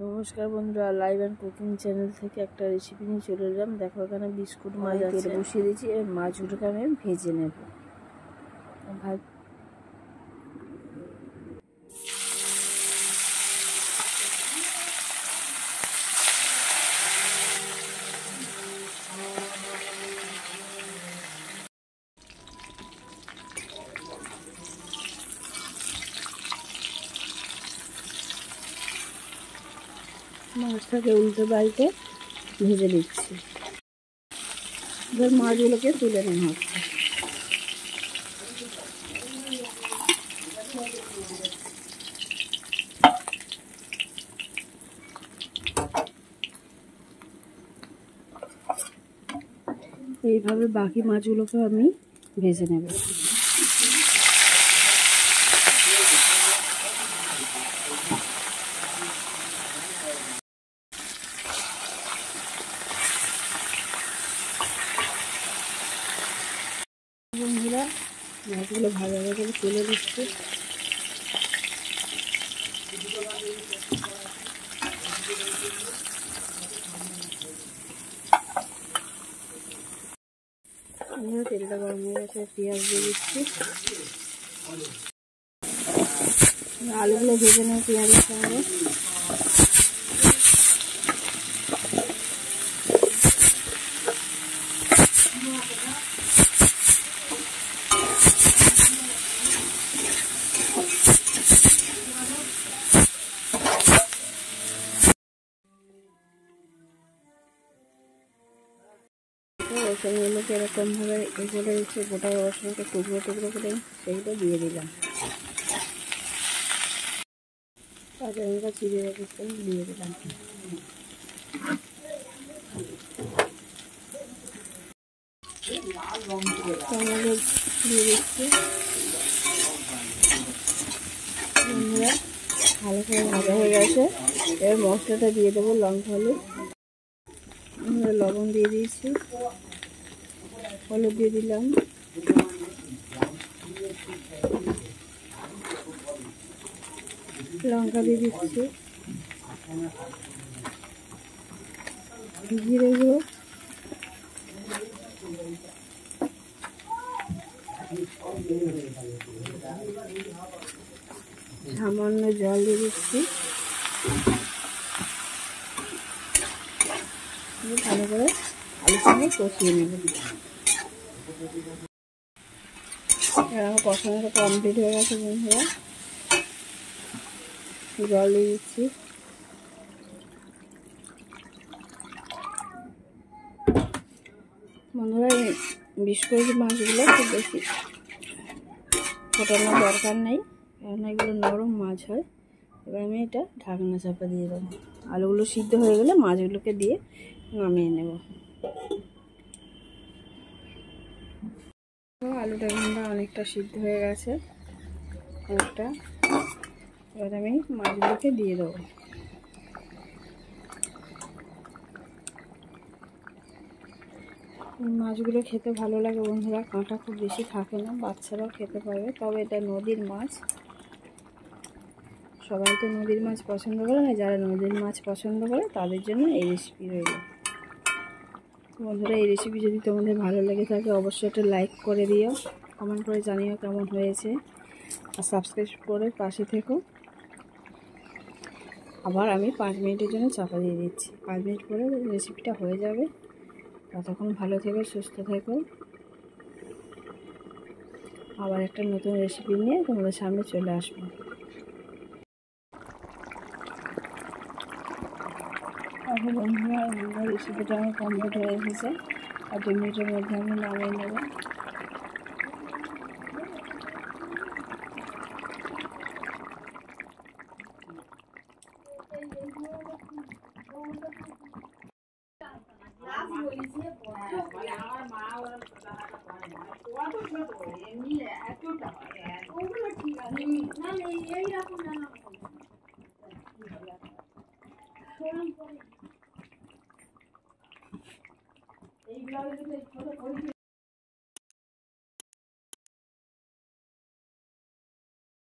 নমস্কার বন্ধুরা, live and cooking channel থেকে একটা রেসিপি নিয়ে চলে এলাম। দেখো এখানে বিস্কুট মাছ তেল বসিয়ে দিয়েছি। এই মাছগুলোকে আমি ভেজে নেব। মাছটাকে উল্টে পাল্টে ভেজে দিচ্ছি। এবার মাছগুলোকে তুলে নেওয়া হচ্ছে। এইভাবে বাকি মাছগুলোকে আমি ভেজে নেব। বন্ধুরা, মাছগুলো ভালোভাবে করে তুলে দিচ্ছি। তেলটা গরম হয়ে গেছে, পেঁয়াজ দিয়ে দিচ্ছি। আলুগুলো ভেজে নেব পেঁয়াজের সঙ্গে। রসুনগুলোকে এরকমভাবে করে দিচ্ছি, গোটা রসুনকে টুকরো টুকরো করে সেইটা দিয়ে দিলাম। কাঁচা লঙ্কা চিড়ে রেখেছিলাম, দিয়ে দিলাম। টমেটো দিয়ে দিচ্ছি। বন্ধুরা, ভালো করে ভাজা হয়ে গেছে। এবার মশলাটা দিয়ে দেবো। লঙ্কা হলুদ, লবণ দিয়ে দিয়েছি, হলুদ দিয়ে দিলাম, লঙ্কা দিয়ে দিচ্ছি, জিরে গুঁড়ো, সামান্য জল দিয়ে দিচ্ছি। ভালো করে আলুর সঙ্গে কষিয়ে নেব। আমার কষানোটা কমপ্লিট হয়ে গেছে। বন্ধুরা, জল দিয়ে দিচ্ছি। বন্ধুরা, বিশেষ করে মাছগুলো খুব বেশি ফোটানোর দরকার নেই, কারণ এগুলো নরম মাছ হয়। এবার আমি এটা ঢাকনা চাপা দিয়ে দেবো। আলুগুলো সিদ্ধ হয়ে গেলে মাছগুলোকে দিয়ে নামিয়ে নেব। আলুটা অনেকটা সিদ্ধ হয়ে গেছে, অনেকটা। এবার আমি মাছগুলোকে দিয়ে দেবো। মাছগুলো খেতে ভালো লাগে বন্ধুরা, কাঁটা খুব বেশি থাকে না, বাচ্চারাও খেতে পারবে। তবে এটা নদীর মাছ, সবাই তো নদীর মাছ পছন্দ করে না। যারা নদীর মাছ পছন্দ করে তাদের জন্য এই রেসিপি রইল। বন্ধুরা, এই রেসিপি যদি তোমাদের ভালো লেগে থাকে অবশ্যই একটা লাইক করে দিও, কমেন্ট করে জানিও কেমন হয়েছে, আর সাবস্ক্রাইব করে পাশে থেকো। আবার আমি 5 মিনিটের জন্য চাপা দিয়ে দিচ্ছি। 5 মিনিট পরে রেসিপিটা হয়ে যাবে। ততক্ষণ ভালো থেকো, সুস্থ থেকো। আবার একটা নতুন রেসিপি নিয়ে তোমাদের সামনে চলে আসবো। তারপর বন্ধুরা, রেসিপিটা আমার কমপ্লিট হয়ে এসেছে। আর 2 মিনিটের মধ্যে আমি নামিয়ে নেব। আমার মা